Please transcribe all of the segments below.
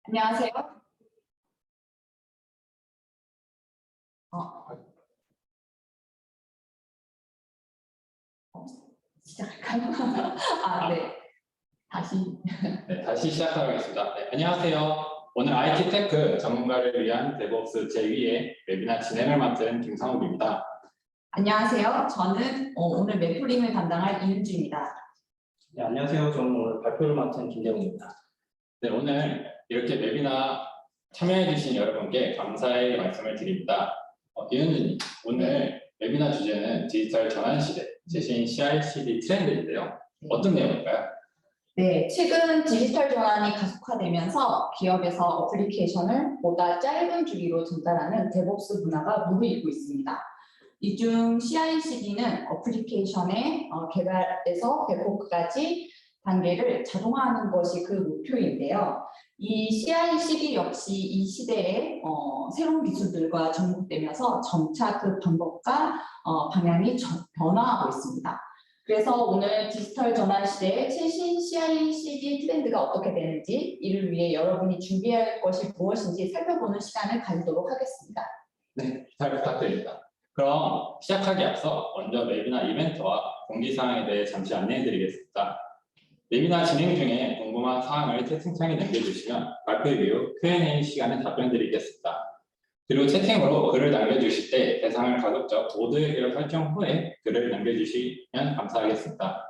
안녕하세요. 시작할까요? 네. 다시 시작하겠습니다. 안녕하세요. 오늘 IT 테크 전문가를 위한 데브옵스 제2의 웨비나 진행을 맡은 김상욱입니다. 안녕하세요. 저는 오늘 맵프링을 담당할 이은주입니다. 네, 안녕하세요. 저는 오늘 발표를 맡은 김대웅입니다. 네, 오늘 이렇게 웨비나 참여해주신 여러분께 감사의 말씀을 드립니다. 이은주님, 오늘 웨비나 주제는 디지털 전환 시대, 최신 CI/CD 트렌드인데요. 어떤 내용일까요? 네, 최근 디지털 전환이 가속화되면서 기업에서 어플리케이션을 보다 짧은 주기로 전달하는 데브옵스 문화가 무르익고 있습니다. 이 중 CI/CD는 어플리케이션의 개발에서 데브오프까지 단계를 자동화하는 것이 그 목표인데요. 이 CI/CD 역시 이 시대의 새로운 기술들과 접목되면서 점차 그 방법과 방향이 변화하고 있습니다. 그래서 오늘 디지털 전환 시대의 최신 CI/CD 트렌드가 어떻게 되는지, 이를 위해 여러분이 준비할 것이 무엇인지 살펴보는 시간을 가지도록 하겠습니다. 네, 잘 부탁드립니다. 그럼 시작하기 앞서 먼저 웨비나 이벤트와 공지사항에 대해 잠시 안내해드리겠습니다. 웨비나 진행 중에 궁금한 사항을 채팅창에 남겨주시면 발표 이후 Q&A 시간에 답변드리겠습니다. 그리고 채팅으로 글을 남겨주실 때 대상을 가급적 모두에게 설정 후에 글을 남겨주시면 감사하겠습니다.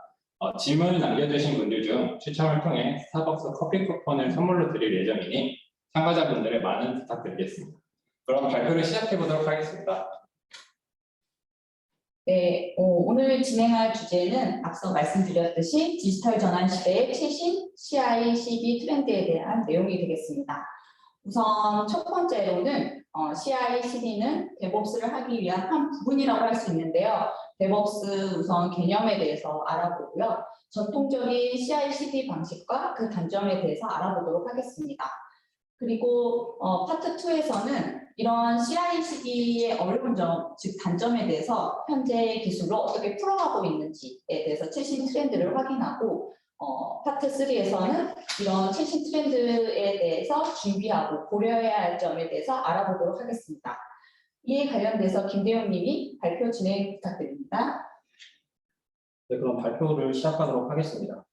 질문을 남겨주신 분들 중 추첨을 통해 스타벅스 커피 쿠폰을 선물로 드릴 예정이니 참가자분들의 많은 부탁드리겠습니다. 그럼 발표를 시작해 보도록 하겠습니다. 네, 오늘 진행할 주제는 앞서 말씀드렸듯이 디지털 전환 시대의 최신 CI/CD 트렌드에 대한 내용이 되겠습니다. 우선 첫 번째로는 CI/CD는 데브옵스를 하기 위한 한 부분이라고 할 수 있는데요. 데브옵스 우선 개념에 대해서 알아보고요. 전통적인 CI/CD 방식과 그 단점에 대해서 알아보도록 하겠습니다. 그리고 파트 2에서는 이런 CI/CD의 어려운 점, 즉 단점에 대해서 현재 기술로 어떻게 풀어가고 있는지에 대해서 최신 트렌드를 확인하고, 파트 3에서는 이런 최신 트렌드에 대해서 준비하고 고려해야 할 점에 대해서 알아보도록 하겠습니다. 이에 관련돼서 김대웅 님이 발표 진행 부탁드립니다. 네, 그럼 발표를 시작하도록 하겠습니다.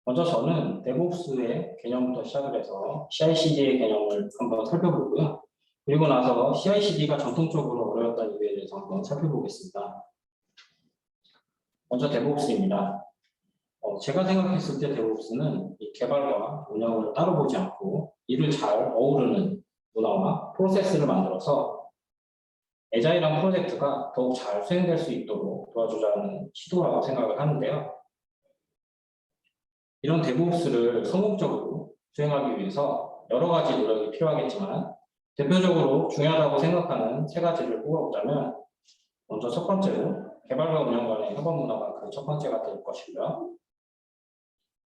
먼저 저는 데브옵스의 개념부터 시작을 해서 CI/CD의 개념을 한번 살펴보고요. 그리고 나서 CI/CD가 전통적으로 어려웠던 이유에 대해서 한번 살펴보겠습니다. 먼저 데브옵스입니다. 제가 생각했을 때 데브옵스는 이 개발과 운영을 따로 보지 않고 이를 잘 어우르는 문화와 프로세스를 만들어서 애자일한 프로젝트가 더욱 잘 수행될 수 있도록 도와주자는 시도라고 생각을 하는데요. 이런 데브옵스를 성공적으로 수행하기 위해서 여러 가지 노력이 필요하겠지만 대표적으로 중요하다고 생각하는 세 가지를 꼽아보자면, 먼저 첫 번째로 개발과 운영 간의 협업 문화가 그 첫 번째가 될 것이고요.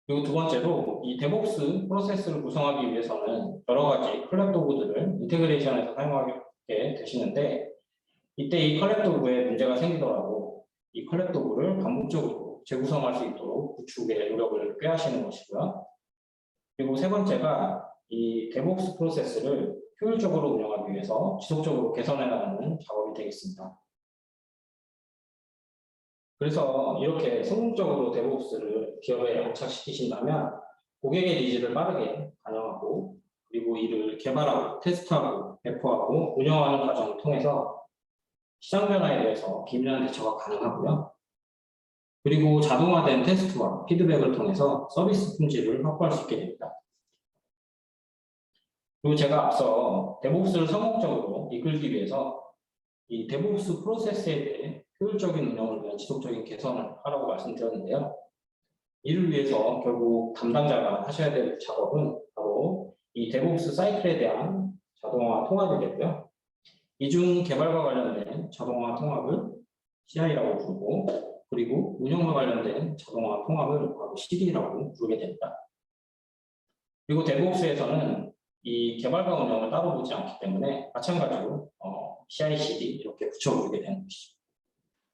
그리고 두 번째로 이 데브옵스 프로세스를 구성하기 위해서는 여러 가지 컬렉 도구들을 인테그레이션해서 사용하게 되시는데, 이때 이 컬렉 도구에 문제가 생기더라도 이 컬렉 도구를 반복적으로 재구성할 수 있도록 구축의 노력을 꾀하시는 것이고요. 그리고 세 번째가 이 데브옵스 프로세스를 효율적으로 운영하기 위해서 지속적으로 개선해 나가는 작업이 되겠습니다. 그래서 이렇게 성공적으로 데브옵스를 기업에 안착시키신다면 고객의 니즈를 빠르게 반영하고, 그리고 이를 개발하고 테스트하고 배포하고 운영하는 과정을 통해서 시장 변화에 대해서 기민한 대처가 가능하고요. 그리고 자동화된 테스트와 피드백을 통해서 서비스 품질을 확보할 수 있게 됩니다. 그리고 제가 앞서 데브옵스를 성공적으로 이끌기 위해서 이 데브옵스 프로세스에 대해 효율적인 운영을 위한 지속적인 개선을 하라고 말씀드렸는데요. 이를 위해서 결국 담당자가 하셔야 될 작업은 바로 이 데브옵스 사이클에 대한 자동화 통합이 되고요. 이 중 개발과 관련된 자동화 통합을 CI라고 부르고, 그리고 운영과 관련된 자동화 통합을 바로 CD라고 부르게 됩니다. 그리고 데브옵스에서는 이 개발과 운영을 따로 보지 않기 때문에 마찬가지로 CI/CD 이렇게 붙여 부르게 되는 것이죠.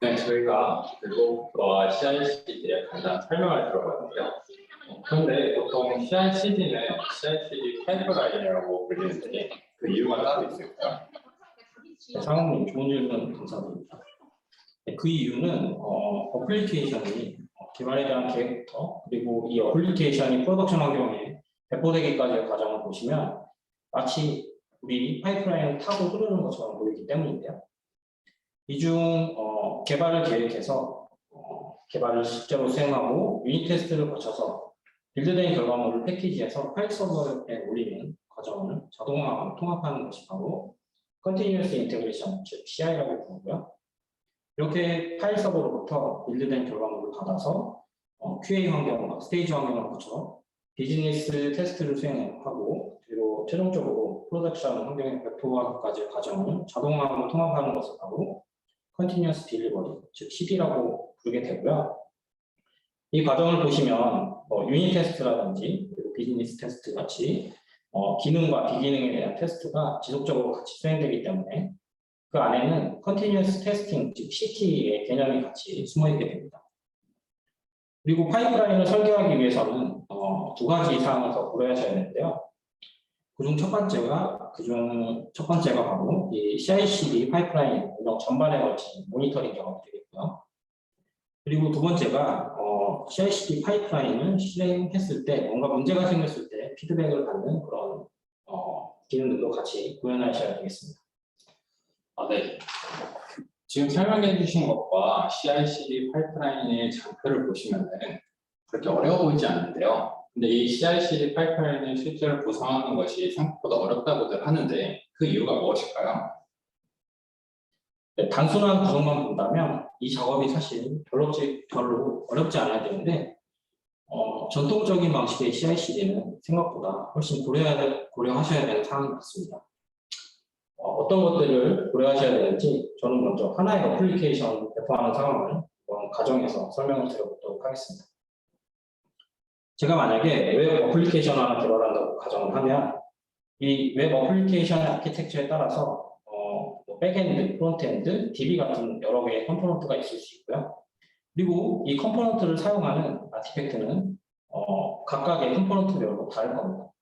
네, 저희가 데브옵스와 CI/CD에 간단 설명을 들어봤는데요. 그런데 보통 CI/CD는 CI/CD 파이프라인이라고 불리는데 그 이유가 따로 있을까요? 네, 상훈님 좋은 질문 감사드립니다. 네, 그 이유는 어플리케이션이 개발에 대한 계획부터 그리고 이 어플리케이션이 프로덕션 환경에 배포되기까지의 과정을 보시면 마치 우리 파이프라인을 타고 흐르는 것처럼 보이기 때문인데요. 이 중 개발을 계획해서 개발을 실제로 수행하고 유닛 테스트를 거쳐서 빌드된 결과물을 패키지해서 파일 서버에 올리는 과정을 자동화하고 통합하는 것이 바로 Continuous Integration, 즉 CI라고 부르고요. 이렇게 파일 서버로부터 빌드된 결과물을 받아서 QA 환경과 스테이지 환경을 거쳐 비즈니스 테스트를 수행하고 그리고 최종적으로 프로덕션 환경의 배포하기까지의 과정을 자동화하고 통합하는 것을 바로 Continuous Delivery, 즉 CD라고 부르게 되고요. 이 과정을 보시면 유닛 테스트라든지 그리고 비즈니스 테스트 같이 기능과 비기능에 대한 테스트가 지속적으로 같이 수행되기 때문에 그 안에는 Continuous Testing, 즉 CT의 개념이 같이 숨어 있게 됩니다. 그리고 파이프라인을 설계하기 위해서는 두 가지 사항을 더 고려하셔야 되는데요. 그중 첫 번째가 바로 이 CI/CD 파이프라인 운영 전반에 걸친 모니터링 작업이 되겠고요. 그리고 두 번째가 CI/CD 파이프라인을 실행했을 때 뭔가 문제가 생겼을 때 피드백을 받는 그런 기능들도 같이 구현하셔야 되겠습니다. 네. 지금 설명해 주신 것과 CI/CD 파이프라인의 장표를 보시면은 그렇게 어려워 보이지 않는데요. 근데 이 CI/CD 파이프라인을 실제로 구성하는 것이 생각보다 어렵다고들 하는데 그 이유가 무엇일까요? 네, 단순한 구성만 본다면 이 작업이 사실 별로 어렵지 않아야 되는데 전통적인 방식의 CI/CD는 생각보다 훨씬 고려하셔야 되는 사항이 많습니다. 어떤 것들을 고려하셔야 되는지 저는 먼저 하나의 어플리케이션 배포하는 상황을 가정해서 설명을 드려보도록 하겠습니다. 제가 만약에 웹 어플리케이션 하나 개발한다고 가정을 하면 이 웹 어플리케이션의 아키텍처에 따라서 백엔드, 프론트엔드, DB 같은 여러 개의 컴포넌트가 있을 수 있고요. 그리고 이 컴포넌트를 사용하는 아티팩트는 각각의 컴포넌트별로 다를 겁니다.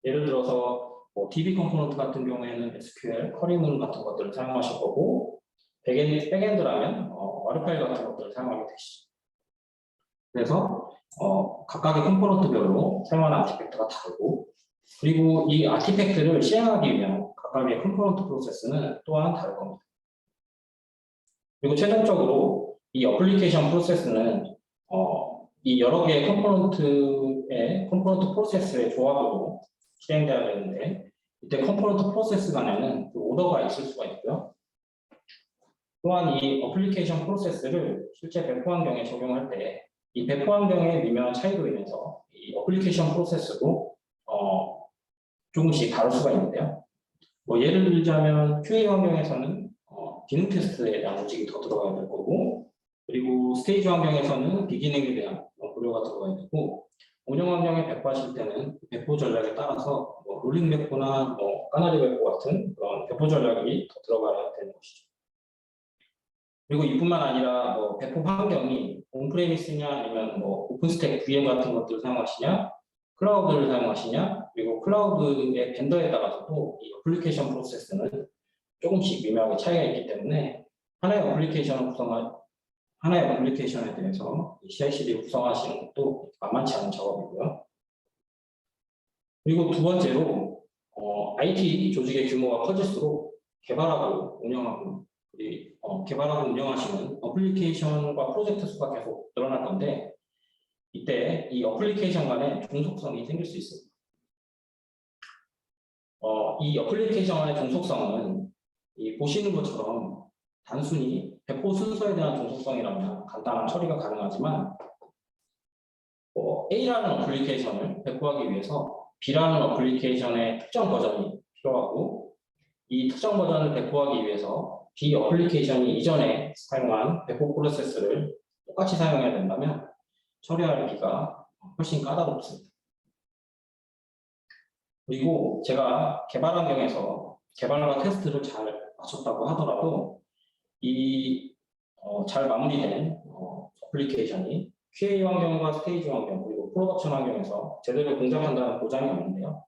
예를 들어서 DB 컴포넌트 같은 경우에는 SQL, 쿼리문 같은 것들을 사용하실 거고 백엔드라면 와르파일 같은 것들을 사용하게 되시죠. 그래서 각각의 컴포넌트별로 사용하는 아티팩트가 다르고 그리고 이 아티팩트를 시행하기 위한 각각의 컴포넌트 프로세스는 또한 다를 겁니다. 그리고 최종적으로 이 어플리케이션 프로세스는 이 여러 개의 컴포넌트 프로세스의 조합으로 실행되어야 되는데 이때 컴포넌트 프로세스 간에는 그 오더가 있을 수가 있고요. 또한 이 어플리케이션 프로세스를 실제 배포 환경에 적용할 때 이 배포 환경의 미묘한 차이로 인해서 이 어플리케이션 프로세스도 조금씩 다를 수가 있는데요. 예를 들자면 QA 환경에서는 기능 테스트에 대한 로직이 더 들어가야 될 거고 그리고 스테이지 환경에서는 비기능에 대한 고려가 들어가야 되고 운영 환경에 배포하실 때는 배포 전략에 따라서 롤링 배포나 까나리 배포 같은 그런 배포 전략이 더 들어가야 되는 것이죠. 그리고 이뿐만 아니라 배포 환경이 온프레미스냐 아니면 오픈스택 VM 같은 것들을 사용하시냐 클라우드를 사용하시냐 그리고 클라우드의 벤더에 따라서도 이 어플리케이션 프로세스는 조금씩 미묘하게 차이가 있기 때문에 하나의 어플리케이션에 대해서 CI/CD 구성하시는 것도 만만치 않은 작업이고요. 그리고 두 번째로 IT 조직의 규모가 커질수록 개발하고 운영하시는 어플리케이션과 프로젝트 수가 계속 늘어날 건데 이때 이 어플리케이션 간의 종속성이 생길 수 있습니다. 이 어플리케이션 간의 종속성은 보시는 것처럼 단순히 배포 순서에 대한 종속성이라면 간단한 처리가 가능하지만 A라는 어플리케이션을 배포하기 위해서 B라는 어플리케이션의 특정 버전이 필요하고 이 특정 버전을 배포하기 위해서 B 어플리케이션이 이전에 사용한 배포 프로세스를 똑같이 사용해야 된다면 처리하기가 훨씬 까다롭습니다. 그리고 제가 개발 환경에서 개발과 테스트를 잘 마쳤다고 하더라도 이 잘 마무리된 어플리케이션이 QA 환경과 스테이지 환경 그리고 프로덕션 환경에서 제대로 동작한다는 보장이 없는데요.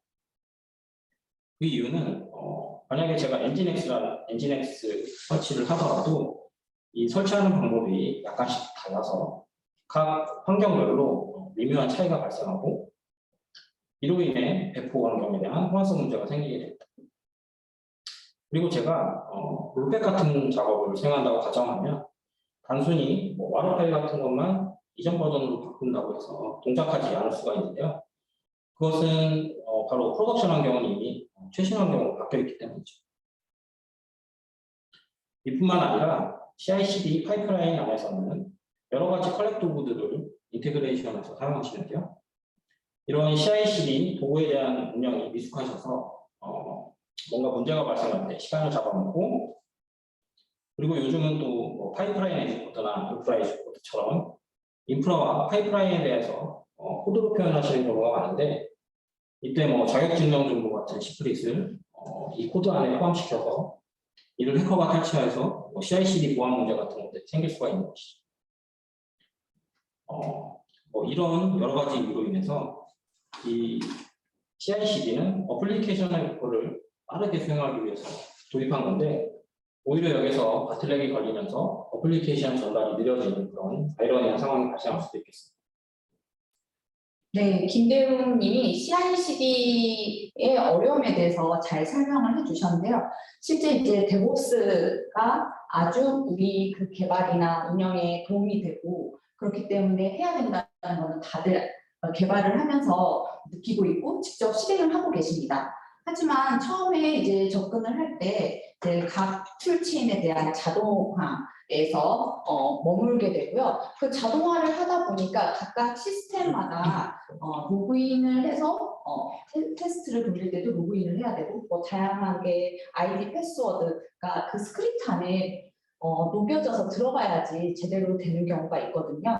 그 이유는 만약에 제가 엔진엑스 설치를 하더라도 이 설치하는 방법이 약간씩 달라서 각 환경별로 미묘한 차이가 발생하고 이로 인해 배포 환경에 대한 호환성 문제가 생기게 됩니다. 그리고 제가 롤백 같은 작업을 수행한다고 가정하면 단순히 뭐 와로 파일 같은 것만 이전 버전으로 바꾼다고 해서 동작하지 않을 수가 있는데요. 그것은 바로 프로덕션 환경은 이미 최신 환경으로 바뀌어 있기 때문이죠. 이뿐만 아니라 CI/CD 파이프라인 안에서는 여러 가지 컬렉터 보드를 인테그레이션해서 사용하시는데요. 이런 CI/CD 도구에 대한 운영이 미숙하셔서 뭔가 문제가 발생할 때 시간을 잡아먹고, 그리고 요즘은 또 파이프라인 에즈코드나 인프라 에즈코드처럼 인프라와 파이프라인에 대해서 코드로 표현하시는 경우가 많은데, 이때 자격증명 정보 같은 시크릿을 이 코드 안에 포함시켜서 이를 해커가 탈취해서 CI/CD 보안 문제 같은 것들이 생길 수가 있는 것이죠. 이런 여러 가지 이유로 인해서 이 CI/CD는 어플리케이션의 목표를 빠르게 수행하기 위해서 도입한 건데, 오히려 여기서 바틀렉이 걸리면서 어플리케이션 전달이 느려지는 그런 아이러니한 상황이 발생할 수도 있겠습니다. 네, 김대웅 님이 CI/CD의 어려움에 대해서 잘 설명을 해주셨는데요. 실제 이제 데브옵스가 아주 우리 그 개발이나 운영에 도움이 되고 그렇기 때문에 해야 된다는 것은 다들 개발을 하면서 느끼고 있고 직접 실행을 하고 계십니다. 하지만 처음에 이제 접근을 할 때 각 툴체인에 대한 자동화에서 머물게 되고요. 그 자동화를 하다 보니까 각각 시스템마다 로그인을 해서 테스트를 돌릴 때도 로그인을 해야 되고 다양하게 아이디 패스워드가 그 스크립트 안에 녹여져서 들어가야지 제대로 되는 경우가 있거든요.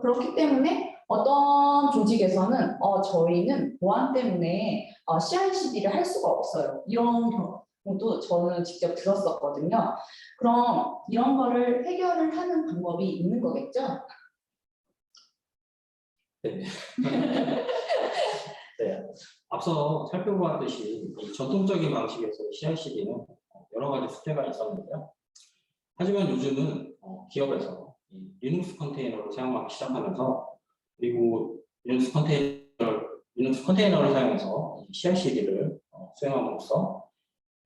그렇기 때문에 어떤 조직에서는 저희는 보안 때문에 CI/CD를 할 수가 없어요. 이런 경우도 저는 직접 들었었거든요. 그럼 이런 거를 해결을 하는 방법이 있는 거겠죠? 네. 네. 앞서 살펴보았듯이 이 전통적인 방식에서의 CI/CD는 여러 가지 숙제가 있었는데요. 하지만 요즘은 기업에서 이 리눅스 컨테이너를 사용하기 시작하면서, 그리고 리눅스 컨테이너를 사용해서 CI/CD를 수행함으로써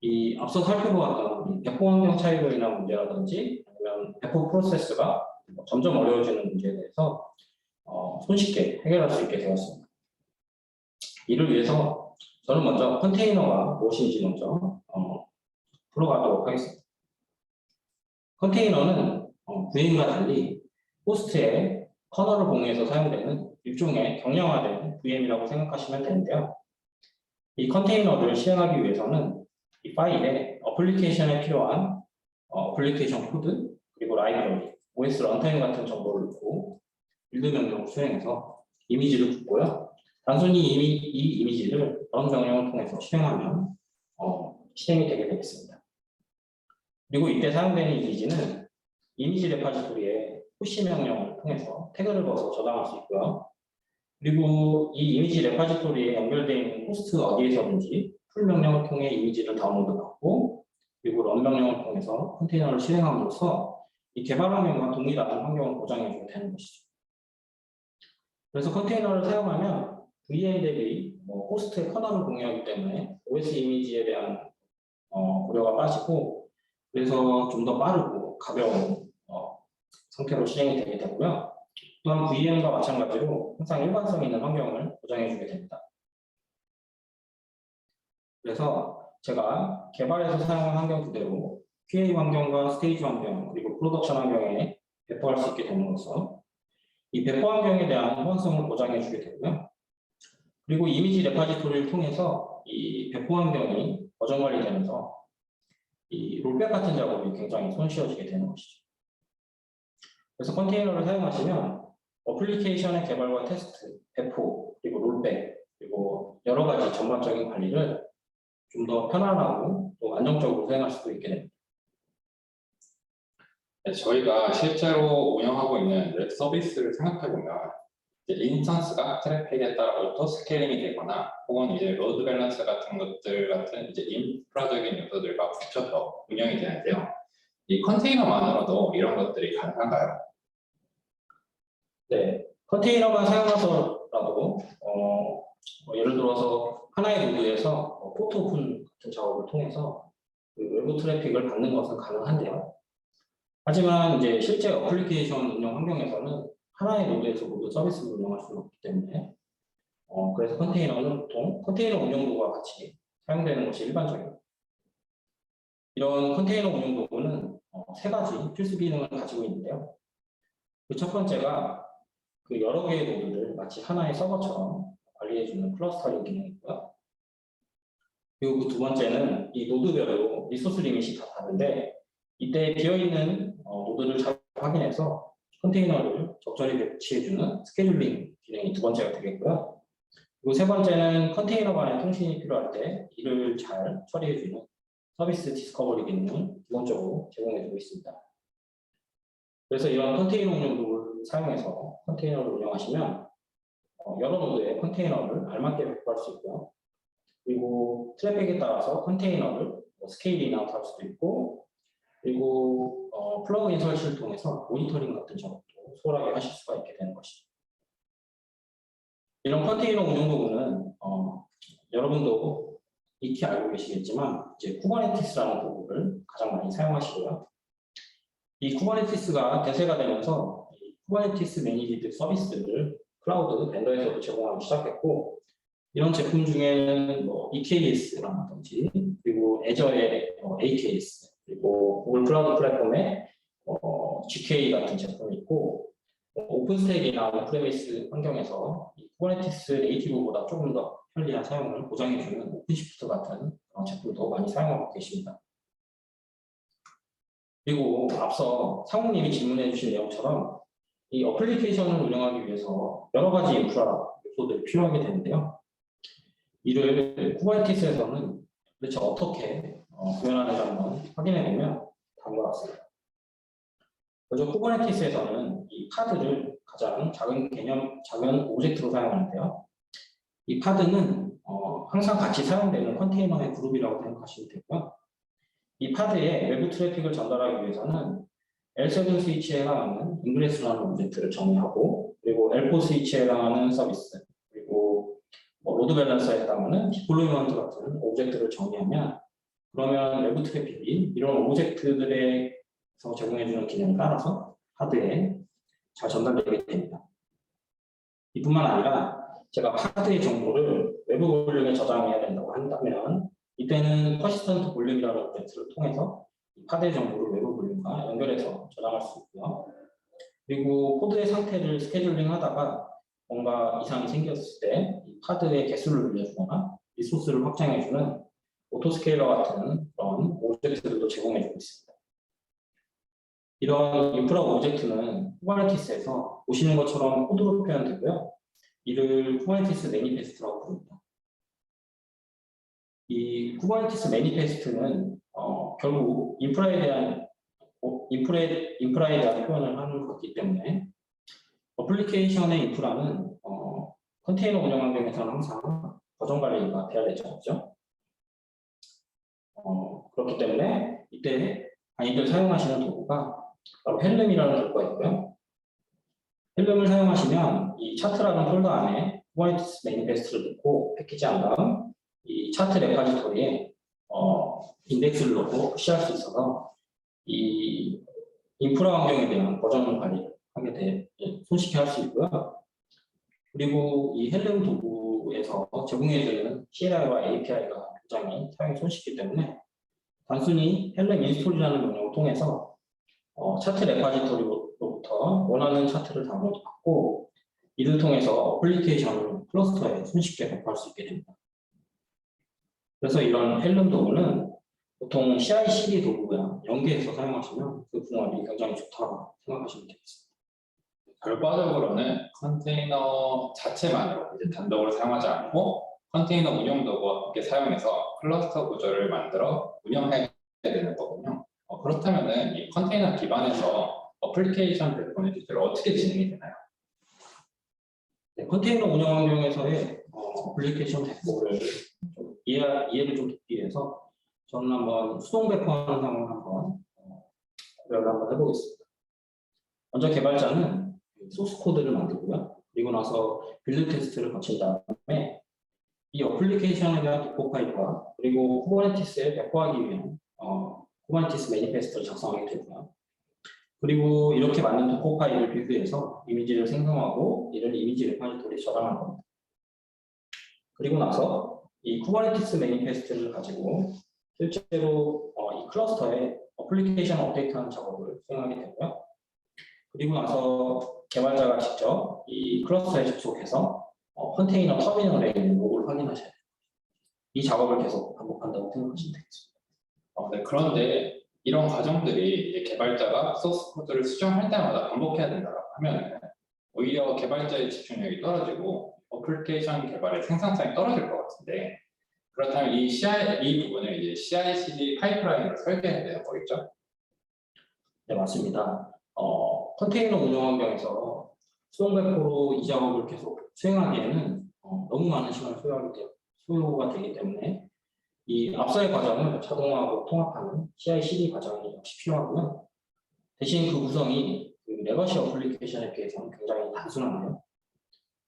이 앞서 살펴보았던 이 배포 환경 차이로 인한 문제라든지 아니면 배포 프로세스가 점점 어려워지는 문제에 대해서 손쉽게 해결할 수 있게 되었습니다. 이를 위해서 저는 먼저 컨테이너가 무엇인지 먼저 풀어가도록 하겠습니다. 컨테이너는 VM과 달리 호스트의 커널을 공유해서 사용되는 일종의 경량화된 VM이라고 생각하시면 되는데요. 이 컨테이너를 실행하기 위해서는 이 파일에 어플리케이션에 필요한 어플리케이션 코드, 그리고 라이브러리, OS 런타임 같은 정보를 넣고 빌드 명령을 수행해서 이미지를 붓고요. 단순히 이 이미지를 런 명령을 통해서 실행하면 실행이 되게 되겠습니다. 그리고 이때 사용되는 이미지는 이미지 레파지토리에 푸시 명령을 통해서 태그를 넣어서 저장할 수 있고요. 그리고 이 이미지 레파지토리에 연결되어 있는 호스트 어디에서든지 풀 명령을 통해 이미지를 다운로드 받고, 그리고 런 명령을 통해서 컨테이너를 실행함으로써 이 개발 환경과 동일한 환경을 보장해주게 되는 것이죠. 그래서 컨테이너를 사용하면 VM 대비 호스트의 커널을 공유하기 때문에 OS 이미지에 대한 고려가 빠지고, 그래서 좀 더 빠르고 가벼운 상태로 실행이 되게 되고요. 또한 VM과 마찬가지로 항상 일관성 있는 환경을 보장해주게 됩니다. 그래서 제가 개발에서 사용한 환경 그대로 QA 환경과 스테이지 환경, 그리고 프로덕션 환경에 배포할 수 있게 됨으로써 이 배포 환경에 대한 호환성을 보장해주게 되고요. 그리고 이미지 레파지토리를 통해서 이 배포 환경이 버전 관리되면서 이 롤백 같은 작업이 굉장히 손쉬워지게 되는 것이죠. 그래서 컨테이너를 사용하시면 어플리케이션의 개발과 테스트, 배포, 그리고 롤백, 그리고 여러 가지 전반적인 관리를 좀 더 편안하고 또 안정적으로 수행할 수도 있게 됩니다. 네, 저희가 실제로 운영하고 있는 웹 서비스를 생각해보면 이제 인스턴스가 트래픽에 따라 오토 스케일링이 되거나 혹은 이제 로드 밸런스 같은 것들 같은 이제 인프라적인 요소들과 붙여서 운영이 되는데요. 이 컨테이너만으로도 이런 것들이 가능한가요? 네, 컨테이너만 사용하더라도 예를 들어서 하나의 노드에서 포트 오픈 같은 작업을 통해서 그 외부 트래픽을 받는 것은 가능한데요. 하지만 이제 실제 어플리케이션 운영 환경에서는 하나의 노드에서 모두 서비스를 운영할 수는 없기 때문에 그래서 컨테이너는 보통 컨테이너 운영 도구와 같이 사용되는 것이 일반적입니다. 이런 컨테이너 운영 도구는 세 가지 필수 기능을 가지고 있는데요. 그 첫 번째가 그 여러 개의 노드를 마치 하나의 서버처럼 관리해주는 클러스터링 기능이고요. 그리고 그 두 번째는 이 노드별로 리소스 리밋이 다 다른데 이때 비어있는 노드를 잘 확인해서 컨테이너를 적절히 배치해주는 스케줄링 기능이 두 번째가 되겠고요. 그리고 세 번째는 컨테이너 간의 통신이 필요할 때 이를 잘 처리해주는 서비스 디스커버리 기능을 기본적으로 제공해주고 있습니다. 그래서 이런 컨테이너 운영 도구를 사용해서 컨테이너를 운영하시면 여러 노드의 컨테이너를 알맞게 배포할 수 있고요. 그리고 트래픽에 따라서 컨테이너를 스케일링 아웃할 수도 있고, 그리고 플러그인 설치를 통해서 모니터링 같은 작업도 수월하게 하실 수가 있게 되는 것입니다. 이런 컨테이너 운영 도구는 여러분도 익히 알고 계시겠지만 이제 쿠버네티스라는 도구를 가장 많이 사용하시고요. 이 쿠버네티스가 대세가 되면서 이 쿠버네티스 매니지드 서비스를 클라우드 벤더에서도 제공하기 시작했고, 이런 제품 중에는 뭐 EKS라든지 그리고 애저의 AKS 그리고 구글 클라우드 플랫폼의 GK 같은 제품이 있고, 오픈스택이나 온프레미스 환경에서 이 쿠버네티스 네이티브보다 조금 더 편리한 사용을 보장해주는 오픈시프트 같은 제품도 많이 사용하고 계십니다. 그리고 앞서 상무님이 질문해 주신 내용처럼 이 어플리케이션을 운영하기 위해서 여러 가지 인프라 요소들이 필요하게 되는데요. 이를 쿠버네티스에서는 도대체 어떻게 구현하는지 한번 확인해 보면 다음과 같습니다. 먼저 쿠버네티스에서는 이 파드를 가장 작은 오브젝트로 사용하는데요. 이 파드는 항상 같이 사용되는 컨테이너의 그룹이라고 생각하시면 되고요. 이 파드에 외부 트래픽을 전달하기 위해서는 L7 스위치에 해당하는 인그레스라는 오브젝트를 정의하고, 그리고 L4 스위치에 해당하는 서비스, 그리고 로드 밸런서에 해당하는 디플로이먼트 같은 오브젝트를 정의하면, 그러면 외부 트래픽이 이런 오브젝트들에서 제공해주는 기능을 따라서 하드에 잘 전달되게 됩니다. 이뿐만 아니라 제가 하드의 정보를 외부 볼륨에 저장해야 된다고 한다면 이때는 퍼시스턴트 볼륨이라는 오브젝트를 통해서 파드의 정보를 외부 볼륨과 연결해서 저장할 수 있고요. 그리고 코드의 상태를 스케줄링 하다가 뭔가 이상이 생겼을 때 이 파드의 개수를 늘려주거나 리소스를 확장해주는 오토스케일러 같은 그런 오브젝트들도 제공해주고 있습니다. 이런 인프라 오브젝트는 쿠버네티스에서 보시는 것처럼 코드로 표현되고요. 이를 쿠버네티스 매니페스트라고 부릅니다. 이 쿠버네티스 매니페스트는 결국 인프라에 대한 표현을 하는 것이기 때문에 어플리케이션의 인프라는 컨테이너 운영 환경에서는 항상 버전 관리가 돼야 되지 않죠. 그렇기 때문에 이때 많이들 사용하시는 도구가 바로 헬름이라는 도구가 있고요. 헬름을 사용하시면 이 차트라는 폴더 안에 쿠버네티스 매니페스트를 넣고 패키지한 다음 이 차트 레파지토리에 인덱스를 넣고 푸시할 수 있어서 이 인프라 환경에 대한 버전 관리를 손쉽게 할 수 있고요. 그리고 이 헬름 도구에서 제공해주는 CLI와 API가 굉장히 사용이 손쉽기 때문에 단순히 헬름 인스톨이라는 명령을 통해서 차트 레파지토리로부터 원하는 차트를 다운로드받고 이를 통해서 어플리케이션을 클러스터에 손쉽게 배포할 수 있게 됩니다. 그래서 이런 헬름 도구는 보통 CI/CD 도구랑 연계해서 사용하시면 그 궁합이 굉장히 좋다고 생각하시면 되겠습니다. 결과적으로는 컨테이너 자체만으로 이제 단독으로 사용하지 않고 컨테이너 운영 도구와 함께 사용해서 클러스터 구조를 만들어 운영해야 되는 거군요. 그렇다면은 이 컨테이너 기반에서 어플리케이션 배포 매니지를 어떻게 진행이 되나요? 네, 컨테이너 운영 환경에서의 어플리케이션 배포를 좀 이해를 좀 돕기 위해서 저는 한번 수동 배포하는 상황을 한번 구별을 한번 해보겠습니다. 먼저 개발자는 소스 코드를 만들고요. 그리고 나서 빌드 테스트를 거친 다음에 이 어플리케이션에 대한 도커 파일과 그리고 쿠버네티스에 배포하기 위한 쿠버네티스 매니페스트를 작성하게 되고요. 그리고 이렇게 만든 도커 파일을 빌드해서 이미지를 생성하고 이를 이미지 레포지토리에 저장하는 겁니다. 그리고 나서 이 쿠버네티스 매니페스트를 가지고 실제로 이 클러스터에 어플리케이션 업데이트하는 작업을 수행하게 되고요. 그리고 나서 개발자가 직접 이 클러스터에 접속해서 컨테이너 터미널에 있는 로그를 확인하셔야 돼요. 이 작업을 계속 반복한다고 생각하시면 되겠습니다. 네, 그런데 이런 과정들이 이제 개발자가 소스 코드를 수정할 때마다 반복해야 된다고 하면 오히려 개발자의 집중력이 떨어지고 어플리케이션 개발의 생산성이 떨어질 것 같은데, 그렇다면 이 부분을 이제 CI/CD 파이프라인으로 설계해야 되는 거겠죠? 네, 맞습니다. 컨테이너 운영 환경에서 수동 배포로 이 작업을 계속 수행하기에는 너무 많은 시간을 소요가 되기 때문에 이 앞서의 과정을 자동화하고 통합하는 CI/CD 과정이 역시 필요하고요. 대신 그 구성이 레거시 어플리케이션에 비해서는 굉장히 단순한데요.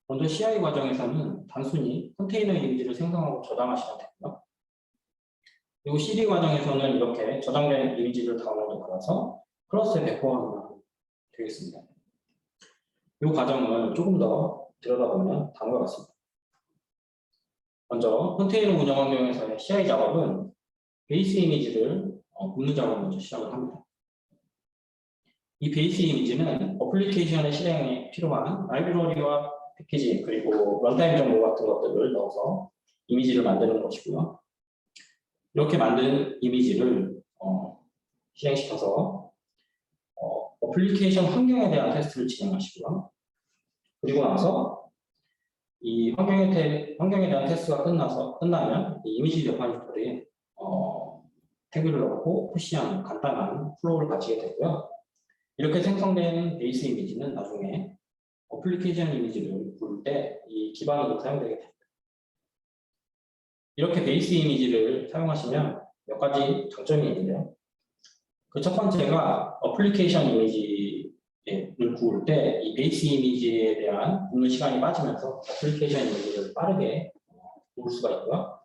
먼저 CI 과정에서는 단순히 컨테이너 이미지를 생성하고 저장하시면 되고요. 그리고 CD 과정에서는 이렇게 저장된 이미지를 다운로드 받아서 클러스에 배포하면 되겠습니다. 이 과정을 조금 더 들여다보면 다음과 같습니다. 먼저 컨테이너 운영 환경에서의 CI 작업은 베이스 이미지를 굽는 작업을 먼저 시작을 합니다. 이 베이스 이미지는 어플리케이션의 실행에 필요한 라이브러리와 패키지 그리고 런타임 정보 같은 것들을 넣어서 이미지를 만드는 것이고요. 이렇게 만든 이미지를 실행시켜서 어플리케이션 환경에 대한 테스트를 진행하시고요. 그리고 나서 이 환경에 대한 테스트가 끝나면 이 이미지 레포지토리에 태그를 넣고 푸시하는 간단한 플로우를 가지게 되고요. 이렇게 생성된 베이스 이미지는 나중에 어플리케이션 이미지를 부를 때 이 기반으로 사용되게 됩니다. 이렇게 베이스 이미지를 사용하시면 몇 가지 장점이 있는데요. 그 첫 번째가 어플리케이션 이미지를 구울 때 이 베이스 이미지에 대한 굽는 시간이 빠지면서 어플리케이션 이미지를 빠르게 구울 수가 있고요.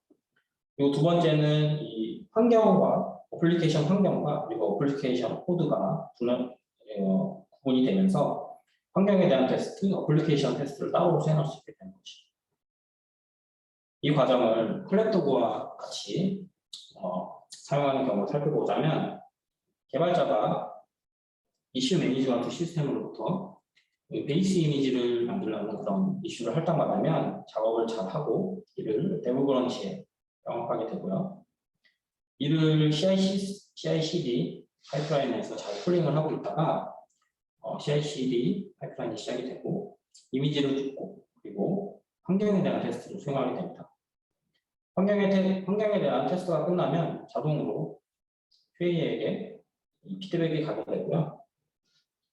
그리고 두 번째는 이 어플리케이션 환경과 그리고 어플리케이션 코드가 구분이 되면서 환경에 대한 테스트, 어플리케이션 테스트를 따로 수행할 수 있게 되는 것입니다. 이 과정을 콜렉터구와 같이 사용하는 경우를 살펴보자면 개발자가 이슈 매니지먼트 시스템으로부터 베이스 이미지를 만들려는 그런 이슈를 할당받으면 작업을 잘하고 이를 데브 브런치에 병합하게 되고요. 이를 CI/CD 파이프라인에서 잘 폴링을 하고 있다가 CI/CD 파이프라인이 시작이 되고 이미지를 줍고 그리고 환경에 대한 테스트를 수행하게 됩니다. 환경에 대한 테스트가 끝나면 자동으로 QA에게 피드백이 가게 되고요.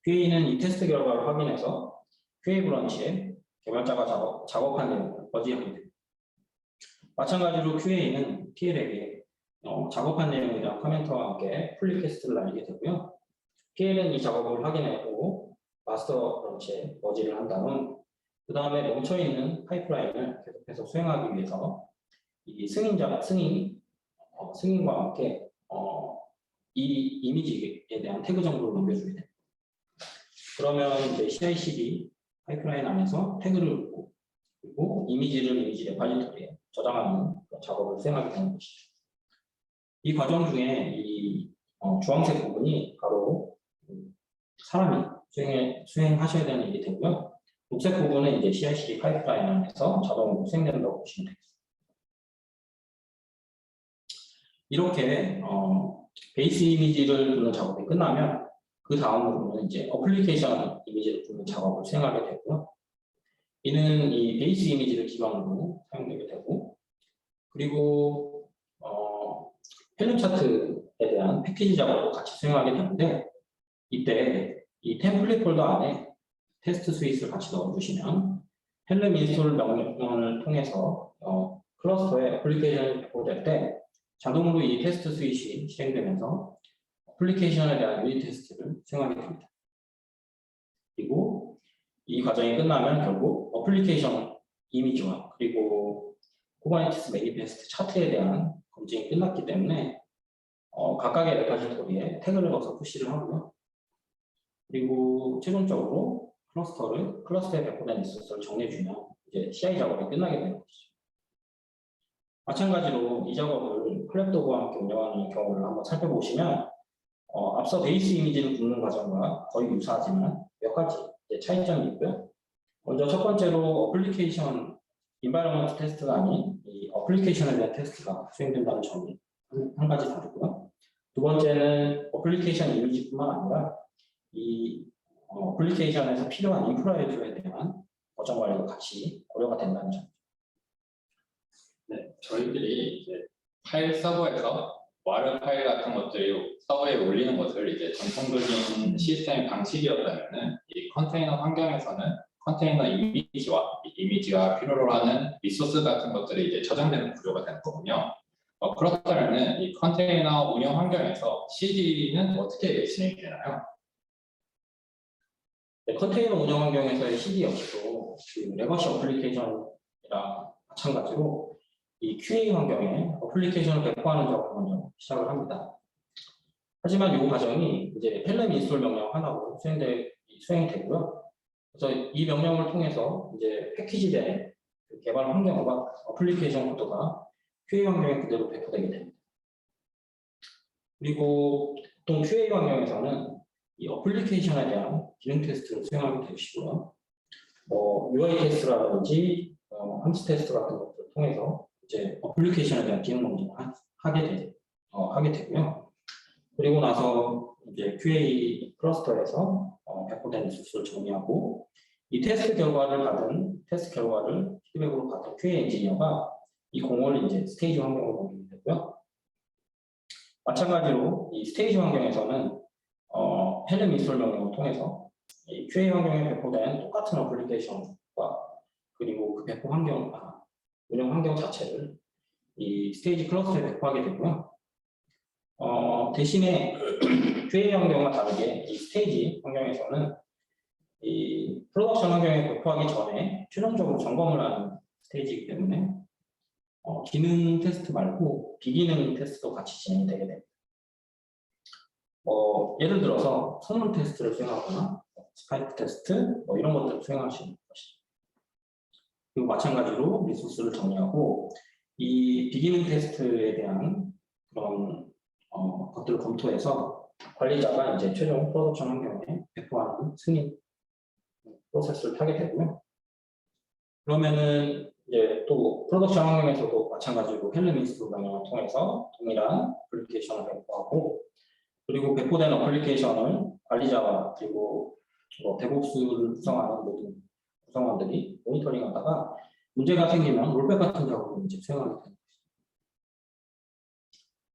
QA는 이 테스트 결과를 확인해서 QA 브런치에 개발자가 작업한 내용을 버즈하게 됩니다. 마찬가지로 QA는 TL에게 작업한 내용에 대한 커멘트와 함께 풀리 테스트를 날리게 되고요. PL은 이 작업을 확인하고 마스터 브런치에 머지를 한 다음 그 다음에 멈춰있는 파이프라인을 계속해서 수행하기 위해서 이 승인과 함께 이 이미지에 대한 태그 정보를 넘겨주게 됩니다. 그러면 이제 CI/CD 파이프라인 안에서 태그를 넣고 그리고 이미지 레포지토리에 저장하는 작업을 수행하게 되는 것이죠. 이 과정 중에 이 주황색 부분이 바로 사람이 수행하셔야 되는 일이 되고요. 녹색 부분은 이제 CI/CD 파이프라인 안에서 자동으로 수행된다고 보시면 되겠습니다. 이렇게 베이스 이미지를 부는 작업이 끝나면 그 다음으로는 이제 어플리케이션 이미지를 부는 작업을 수행하게 되고요. 이는 이 베이스 이미지를 기반으로 사용되게 되고 그리고 헬륨 차트에 대한 패키지 작업도 같이 수행하게 되는데 이때 이 템플릿 폴더 안에 테스트 스윗을 같이 넣어주시면 헬름 인스톨 명령을 통해서 클러스터에 애플리케이션이 배포될 때 자동으로 이 테스트 스윗이 실행되면서 애플리케이션에 대한 유닛 테스트를 수행하게 됩니다. 그리고 이 과정이 끝나면 결국 애플리케이션 이미지와 그리고 쿠버네티스 매니페스트 차트에 대한 검증이 끝났기 때문에 각각의 레퍼지토리에 태그를 넣어서 푸시를 하고요. 그리고 최종적으로 클러스터에 배포된 리소스를 정리해주면 이제 CI 작업이 끝나게 되는 것이죠. 마찬가지로 이 작업을 콜렉터와 함께 운영하는 경우를 한번 살펴보시면 앞서 베이스 이미지를 굽는 과정과 거의 유사하지만 몇 가지 차이점이 있고요. 먼저 첫 번째로 애플리케이션 인바이러먼트 테스트가 아닌 이 애플리케이션에 대한 테스트가 수행된다는 점이 한 가지 다르고요. 두 번째는 애플리케이션 이미지뿐만 아니라 이 애플리케이션에서 필요한 인프라에 대한 버전 관리도 같이 고려가 된다는 점. 네, 저희들이 이제 파일 서버에서 와르 파일 같은 것들이 서버에 올리는 것을 이제 전통적인 시스템 방식이었다면은 이 컨테이너 환경에서는 컨테이너 이미지와 이 이미지가 필요로 하는 리소스 같은 것들이 이제 저장되는 구조가 되는 거군요. 그렇다면은 이 컨테이너 운영 환경에서 CD는 어떻게 진행이 되나요? 네, 컨테이너 운영 환경에서의 CD 역시도 그 레거시 애플리케이션이랑 마찬가지로 이 QA 환경에 애플리케이션을 배포하는 작업을 먼저 시작을 합니다. 하지만 이 과정이 이제 헬름 인스톨 명령 하나로 수행이 되고요. 그래서 이 명령을 통해서 이제 패키지된 그 개발 환경과 애플리케이션 코드가 QA 환경에 그대로 배포되게 됩니다. 그리고 보통 QA 환경에서는 이 애플리케이션에 대한 기능 테스트를 수행하게 되시고요. UI 테스트라든지 함수 테스트 같은 것들을 통해서 이제 애플리케이션에 대한 기능 검증을 하게 되고요. 그리고 나서 이제 QA 클러스터에서 배포된 리소스를 정리하고 이 테스트 결과를 피드백으로 받은 QA 엔지니어가 이 공을 이제 스테이지 환경으로 옮기게 되고요. 마찬가지로 이 스테이지 환경에서는 헬름 인스톨 명령을 통해서 이 QA 환경에 배포된 똑같은 애플리케이션과 그리고 그 배포 운영 환경 자체를 이 스테이지 클러스터에 배포하게 되고요. 대신에 QA 환경과 다르게 이 스테이지 환경에서는 이 프로덕션 환경에 배포하기 전에 최종적으로 점검을 하는 스테이지이기 때문에 기능 테스트 말고 비기능 테스트도 같이 진행이 되게 됩니다. 예를 들어서 성능 테스트를 수행하거나 스파이크 테스트 이런 것들을 수행하시는 것이죠. 그리고 마찬가지로 리소스를 정리하고 이 비기능 테스트에 대한 그런 것들을 검토해서 관리자가 이제 최종 프로덕션 환경에 배포하는 승인 프로세스를 타게 되고요. 그러면은 이제 또 프로덕션 환경에서도 마찬가지로 헬름 인스톨 명령을 통해서 동일한 애플리케이션을 배포하고 그리고 배포된 애플리케이션을 관리자와 그리고 데브옵스를 구성하는 모든 구성원들이 모니터링하다가 문제가 생기면 롤백 같은 작업을 이제 수행하게 됩니다.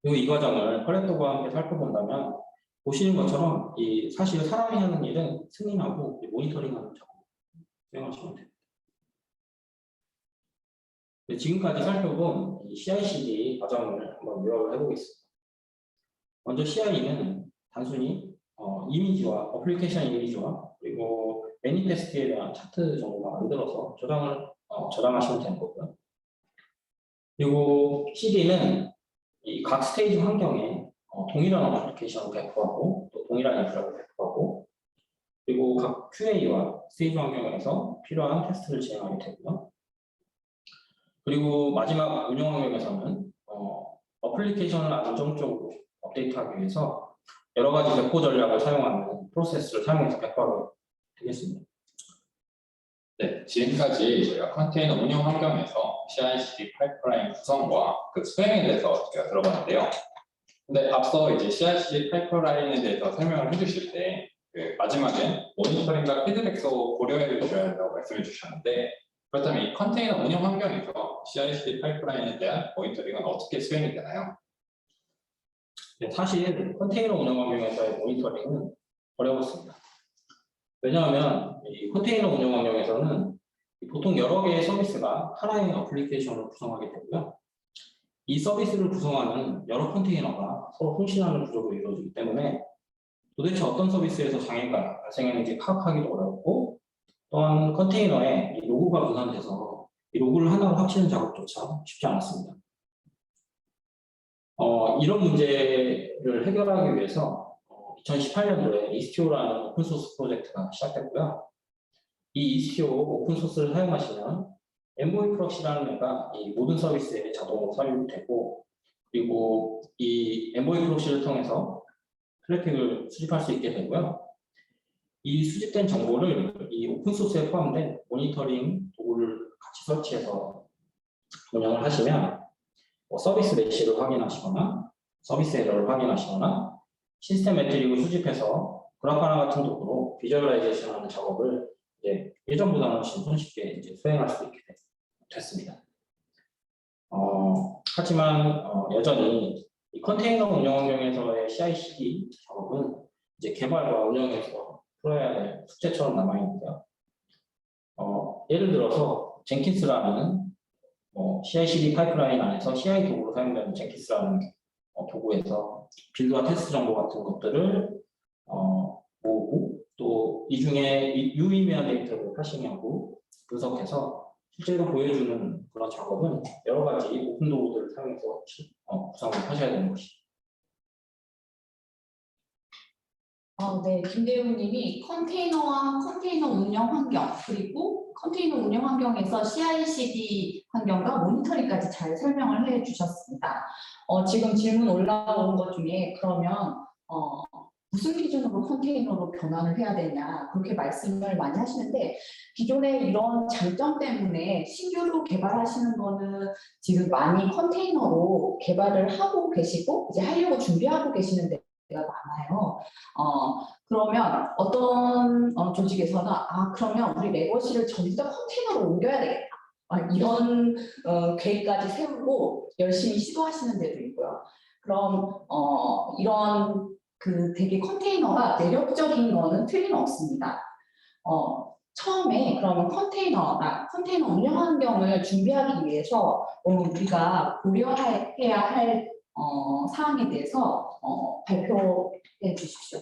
그리고 이 과정을 컬렉터와 함께 살펴본다면 보시는 것처럼 이 사실 사람이 하는 일은 승인하고 모니터링하는 작업을 수행하시면 됩니다. 지금까지 살펴본 이 CI/CD 과정을 한번 요약을 해보겠습니다. 먼저 CI는 단순히 이미지와 애플리케이션 이미지와 그리고 매니페스트에 대한 차트 정보가 만들어서 저장하시면 되는 거고요. 그리고 CD는 이 각 스테이지 환경에 동일한 애플리케이션을 배포하고 또 동일한 인프라를 배포하고 그리고 각 QA와 스테이지 환경에서 필요한 테스트를 진행하게 되고요. 그리고 마지막 운영 환경에서는 애플리케이션을 안정적으로 업데이트하기 위해서 여러 가지 배포 전략을 사용하는 프로세스를 사용해서 배포하게 되겠습니다. 네, 지금까지 저희가 컨테이너 운영 환경에서 CI/CD 파이프라인 구성과 그 수행에 대해서 제가 들어봤는데요. 근데 앞서 이제 CI/CD 파이프라인에 대해서 설명을 해주실 때 그 마지막에 모니터링과 피드백도 고려해 주셔야 한다고 말씀해 주셨는데 그렇다면 이 컨테이너 운영 환경에서 CI/CD 파이프라인에 대한 모니터링은 어떻게 수행이 되나요? 네, 사실 컨테이너 운영 환경에서의 모니터링은 어렵습니다. 왜냐하면 이 컨테이너 운영 환경에서는 보통 여러 개의 서비스가 하나의 어플리케이션을 구성하게 되고요. 이 서비스를 구성하는 여러 컨테이너가 서로 통신하는 구조로 이루어지기 때문에 도대체 어떤 서비스에서 장애가 발생했는지 파악하기도 어렵고, 또한 컨테이너에 이 로그가 분산돼서 이 로그를 하나로 합치는 작업조차 쉽지 않았습니다. 이런 문제를 해결하기 위해서 2018년도에 이스티오라는 오픈소스 프로젝트가 시작됐고요. 이 이스티오 오픈소스를 사용하시면 엔보이 프록시라는 애가 이 모든 서비스에 자동으로 삽입되고, 그리고 이 엔보이 프록시를 통해서 트래픽을 수집할 수 있게 되고요. 이 수집된 정보를 이 오픈소스에 포함된 모니터링 도구를 같이 설치해서 운영을 하시면 서비스 메시를 확인하시거나 서비스 에러를 확인하시거나 시스템 매트릭을 수집해서 그래파나 같은 도구로 비주얼라이제이션하는 작업을 예전보다는 훨씬 손쉽게 수행할 수 있게 됐습니다. 하지만 여전히 이 컨테이너 운영 환경에서의 CI/CD 작업은 개발과 운영에서 풀어야 될 숙제처럼 남아 있는데요. 예를 들어서 젠킨스라는 CI/CD 파이프라인 안에서 CI 도구로 사용되는 젠킨스라는 도구에서 빌드와 테스트 정보 같은 것들을 모으고, 또 이 중에 유의미한 데이터를 파싱하고 분석해서 실제로 보여주는 그런 작업은 여러 가지 오픈 도구들을 사용해서 구성을 하셔야 되는 것이죠. 네, 김대웅님이 컨테이너와 컨테이너 운영 환경, 그리고 컨테이너 운영 환경에서 CI/CD 환경과 모니터링까지 잘 설명을 해주셨습니다. 지금 질문 올라온 것 중에 그러면 무슨 기준으로 컨테이너로 변환을 해야 되냐, 그렇게 말씀을 많이 하시는데, 기존에 이런 장점 때문에 신규로 개발하시는 거는 지금 많이 컨테이너로 개발을 하고 계시고 이제 하려고 준비하고 계시는 데가 많아요. 그러면 어떤 조직에서는 그러면 우리 레거시를 전부 다 컨테이너로 옮겨야 되겠다, 이런 계획까지 세우고 열심히 시도하시는 데도 있고요. 그럼 이런 되게 컨테이너가 매력적인 거는 틀림없습니다. 처음에 그러면 컨테이너 운영 환경을 준비하기 위해서 우리가 고려해야 할 사항에 대해서 발표해 주십시오.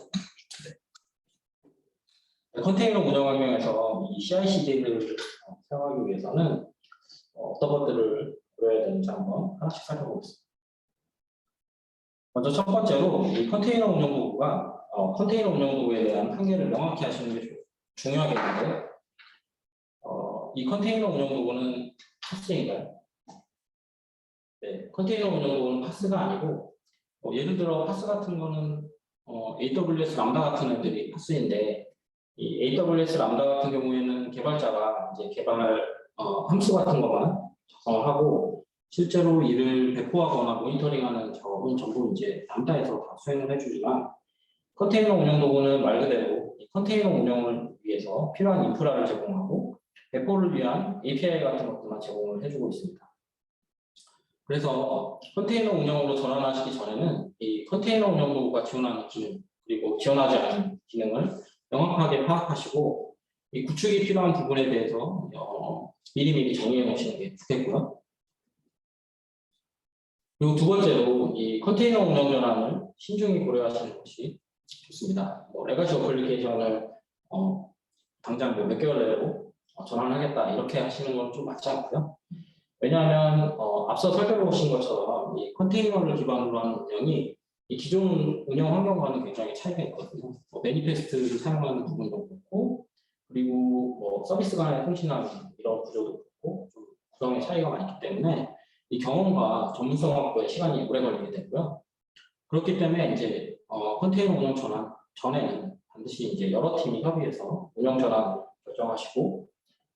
컨테이너 운영 환경에서 이 CI/CD를 사용하기 위해서는 어떤 것들을 고려해야 되는지 한번 하나씩 살펴보겠습니다. 먼저 첫 번째로 이 컨테이너 운영 도구가 컨테이너 운영 도구에 대한 한계를 명확히 하시는 게 중요하겠는데요. 이 컨테이너 운영 도구는 파스인가요? 네, 컨테이너 운영 도구는 파스가 아니고, 예를 들어 파스 같은 거는 AWS 람다 같은 애들이 파스인데, 이 AWS 람다 같은 경우에는 개발자가 개발 함수 같은 것만 작성을 하고, 실제로 이를 배포하거나 모니터링하는 작업은 전부 람다에서 다 수행을 해주지만, 컨테이너 운영 도구는 말 그대로 이 컨테이너 운영을 위해서 필요한 인프라를 제공하고 배포를 위한 API 같은 것들만 제공을 해주고 있습니다. 그래서 컨테이너 운영으로 전환하시기 전에는 이 컨테이너 운영 도구가 지원하는 기능, 그리고 지원하지 않는 기능을 명확하게 파악하시고, 이 구축이 필요한 부분에 대해서 미리미리 정리해 놓으시는 게 좋겠고요. 그리고 두 번째로 이 컨테이너 운영 전환을 신중히 고려하시는 것이 좋습니다. 레가시 어플리케이션을 당장 몇 개월 내로 전환하겠다 이렇게 하시는 건 좀 맞지 않고요. 왜냐하면 앞서 살펴보신 것처럼 이 컨테이너를 기반으로 하는 운영이 이 기존 운영 환경과는 굉장히 차이가 있거든요. 매니페스트를 사용하는 부분도 그렇고, 그리고 서비스 간의 통신하는 이런 구조도 그렇고, 좀 구성의 차이가 많이 있기 때문에 이 경험과 전문성 확보에 시간이 오래 걸리게 되고요. 그렇기 때문에 컨테이너 운영 전환 전에는 반드시 여러 팀이 협의해서 운영 전환을 결정하시고,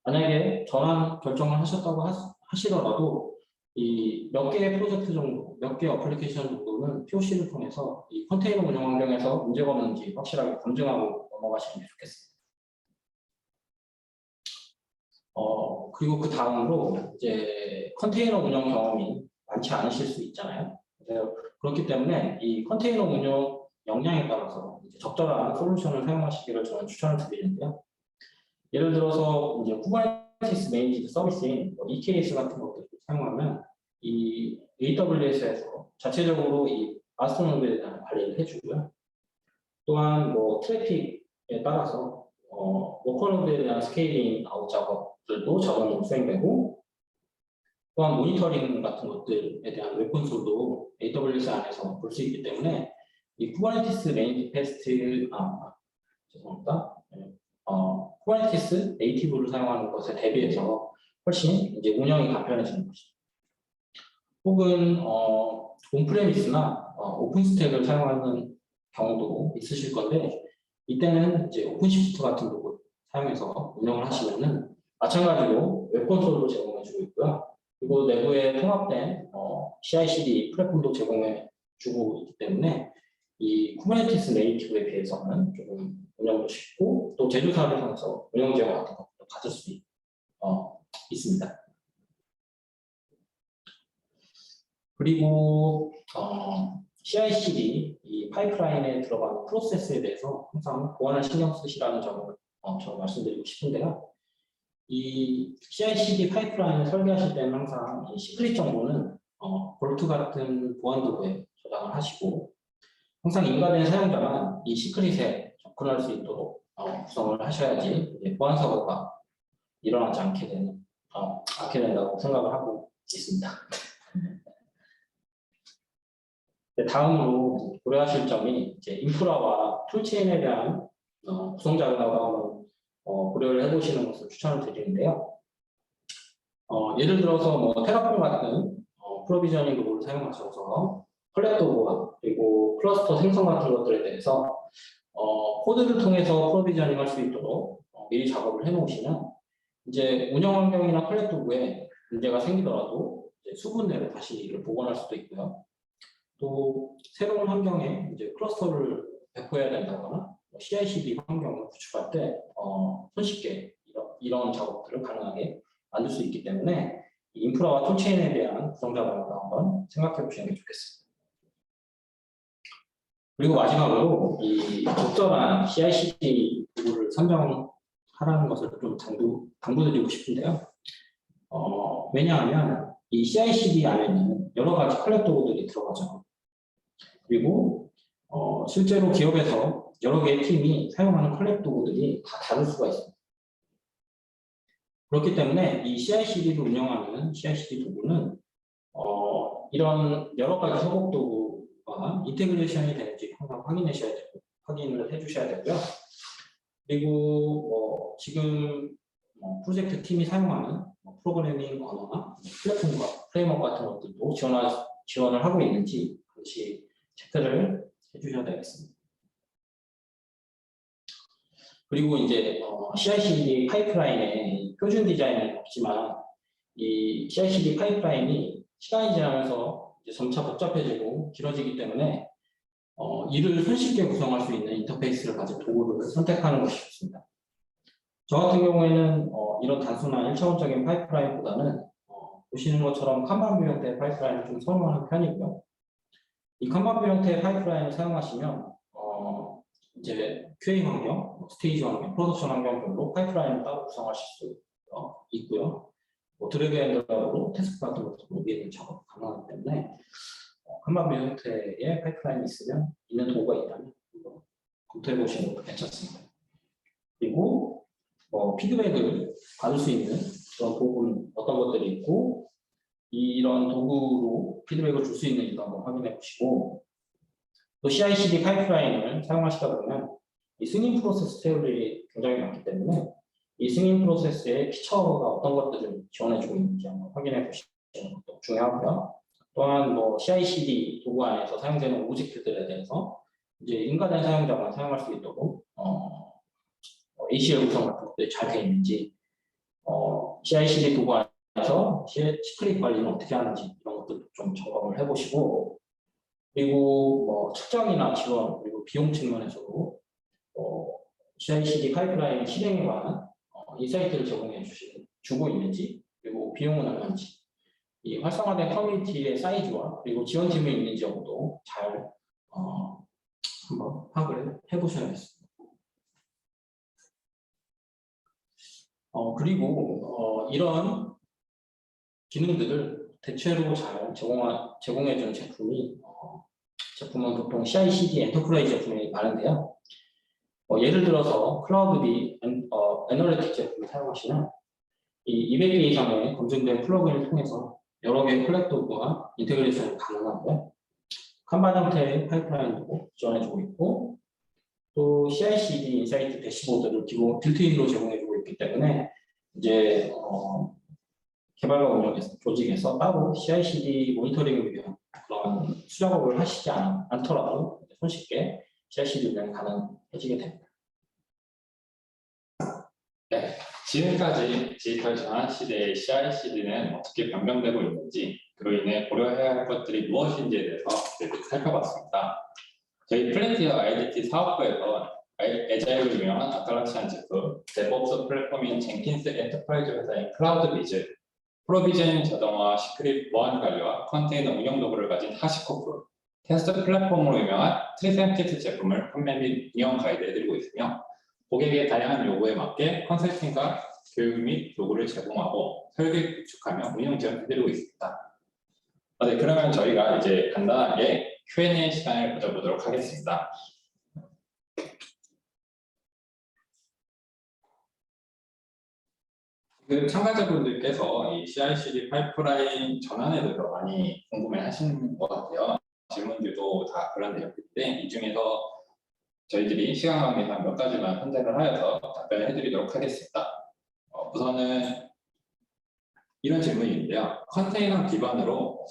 만약에 전환 결정을 하셨다고 하시더라도 이 몇 개의 프로젝트 정도, 몇 개의 어플리케이션 정도는 POC를 통해서 이 컨테이너 운영 환경에서 문제가 없는지 확실하게 검증하고 넘어가시는 게 좋겠습니다. 그리고 그 다음으로 컨테이너 운영 경험이 많지 않으실 수 있잖아요. 그렇기 때문에 이 컨테이너 운영 역량에 따라서 적절한 솔루션을 사용하시기를 저는 추천을 드리는데요. 예를 들어서 Kubernetes Managed 서비스인 EKS 같은 것들을 사용하면 이 AWS에서 자체적으로 이 마스터 노드에 대한 관리를 해주고요. 또한 뭐 트래픽에 따라서 로컬 노드에 대한 스케일링 아웃 작업들도 자동으로 수행되고, 또한 모니터링 같은 것들에 대한 웹 콘솔도 AWS 안에서 볼 수 있기 때문에 이 쿠버네티스 매니페스트 죄송합니다. 쿠버네티스 네이티브를 사용하는 것에 대비해서 훨씬 이제 운영이 간편해지는 것이죠. 혹은 온프레미스나 오픈스택을 사용하는 경우도 있으실 건데, 이때는 이제 오픈시프트 같은 도구 사용해서 운영을 하시면은 마찬가지로 웹 콘솔도 제공해주고 있고요. 그리고 내부에 통합된 CI/CD 플랫폼도 제공해주고 있기 때문에 이 쿠버네티스 네이티브에 비해서는 조금 운영도 쉽고, 또 제조사를 통해서 운영 지원 같은 것도 가질 수 있습니다. 그리고 CI/CD 이 파이프라인에 들어가는 프로세스에 대해서 항상 보안을 신경 쓰시라는 점을 저 말씀드리고 싶은데요. 이 CI/CD 파이프라인을 설계하실 때는 항상 이 시크릿 정보는 볼트 같은 보안 도구에 저장을 하시고, 항상 인간의 사용자만 이 시크릿에 접근할 수 있도록 구성을 하셔야지 이제 보안 사고가 일어나지 않게 된다고 생각을 하고 있습니다. 다음으로 고려하실 점이 이제 인프라와 툴체인에 대한 구성 작업하고 한번 고려를 해보시는 것을 추천을 드리는데요. 예를 들어서 뭐 테라폼 같은 프로비저닝 도구를 사용하셔서 컬렉터와 그리고 클러스터 생성 같은 것들에 대해서 코드를 통해서 프로비저닝 할 수 있도록 미리 작업을 해놓으시면 이제 운영 환경이나 컬렉터부에 문제가 생기더라도 이제 수분대로 다시 이를 복원할 수도 있고요. 또 새로운 환경에 이제 클러스터를 배포해야 된다거나 CI/CD 환경을 구축할 때 손쉽게 이런 작업들을 가능하게 만들 수 있기 때문에 인프라와 툴체인에 대한 구성 작업을 한번 생각해 보시는 게 좋겠습니다. 그리고 마지막으로 이 적절한 CI/CD 도구를 선정하라는 것을 좀 당부드리고 싶은데요. 왜냐하면 이 CI/CD 안에는 여러 가지 컬렉 도구들이 들어가죠. 그리고 실제로 기업에서 여러 개의 팀이 사용하는 컬렉 도구들이 다 다를 수가 있습니다. 그렇기 때문에 이 CI/CD를 운영하는 CI/CD 도구는 이런 여러 가지 협업 도구와 인테그레이션이 되는지 항상 확인을 해주셔야 되고요. 그리고 지금 프로젝트 팀이 사용하는 프로그래밍 언어나 플랫폼과 프레임워크 같은 것들도 지원을 하고 있는지 반드시 체크를 해주셔야 되겠습니다. 그리고 이제 CI/CD 파이프라인에 표준 디자인은 없지만 이 CI/CD 파이프라인이 시간이 지나면서 이제 점차 복잡해지고 길어지기 때문에 이를 손쉽게 구성할 수 있는 인터페이스를 가진 도구를 선택하는 것이 좋습니다. 저 같은 경우에는 이런 단순한 1차원적인 파이프라인보다는 보시는 것처럼 칸반뷰 형태의 파이프라인을 좀 선호하는 편이고요. 이 칸반뷰 형태의 파이프라인을 사용하시면 이제 QA 환경, 스테이지 환경, 프로덕션 환경별로 파이프라인을 따로 구성하실 수 있고요. 드래그 앤 드랍으로 테스트 같은 것도 위에 작업 가능하기 때문에 칸반뷰 형태의 파이프라인이 있는 도구가 있다면 검토해 보시는 것도 괜찮습니다. 그리고 피드백을 받을 수 있는 그런 도구는 어떤 것들이 있고, 이런 도구로 피드백을 줄 수 있는지도 한번 확인해 보시고, 또 CI/CD 파이프라인을 사용하시다 보면 이 승인 프로세스 테이블이 굉장히 많기 때문에 이 승인 프로세스의 피처가 어떤 것들을 지원해주고 있는지 한번 확인해 보시는 것도 중요하고요. 또한 CI/CD 도구 안에서 사용되는 오브젝트들에 대해서 이제 인가된 사용자가 사용할 수 있도록 ACL 구성 같은 것들이 잘 되어 있는지, CI/CD 도구 안에서 시크릿 관리는 어떻게 하는지 이런 것들도 좀 점검을 해보시고, 그리고 측정이나 지원 그리고 비용 측면에서도 CI/CD 파이프라인 실행에 관한 인사이트를 주고 있는지, 그리고 비용은 얼마인지, 이 활성화된 커뮤니티의 사이즈와 그리고 지원팀이 있는지 여부도 잘 한번 파악을 해보셔야겠습니다. 그리고 이런 기능들을 대체로 잘 제공해주는 제품은 보통 CI/CD 엔터프라이즈 제품이 많은데요. 예를 들어서 클라우드비 애널리틱 제품을 사용하시면 이 200개 이상의 검증된 플러그인을 통해서 여러 개의 콜렉터와 인테그레이션이 가능하고요. 칸반 형태의 파이프라인도 지원해주고 있고, 또 CI/CD 인사이트 대시보드를 빌트인으로 제공해주고 있기 때문에 이제 개발과 운영 조직에서 따로 CI/CD 모니터링을 위한 그런 수작업을 하시지 않더라도 손쉽게 CI/CD 운영이 가능해지게 됩니다. 네, 지금까지 디지털 전환 시대의 CI/CD는 어떻게 변경되고 있는지, 그로 인해 고려해야 할 것들이 무엇인지에 대해서 살펴봤습니다. 저희 플랜티어 IDT 사업부에서 에자일로 유명한 아틀라시안 제품, 데브옵스 플랫폼인 젠킨스 엔터프라이즈 회사인 클라우드비즈, 프로비저닝 자동화 시크릿 보안 관리와 컨테이너 운영 도구를 가진 하시코프, 테스트 플랫폼으로 유명한 트리센티스 제품을 판매 및 운영 가이드해드리고 있으며, 고객의 다양한 요구에 맞게 컨설팅과 교육 및 도구를 제공하고 설계 구축하며 운영 지원해드리고 있습니다. 네, 그러면 저희가 이제 간단하게 Q&A 시간을 가져보도록 하겠습니다. 참가자분들께서 이 CI/CD 파이프라인 전환에 대해서 많이 궁금해하시는 것 같아요. 질문들도 다 그런 내용인데 이 중에서 저희들이 시간 관계상 몇 가지만 선택을 하여서 답변을 해드리도록 하겠습니다. 우선은 이런 질문인데요. 컨테이너 기반으로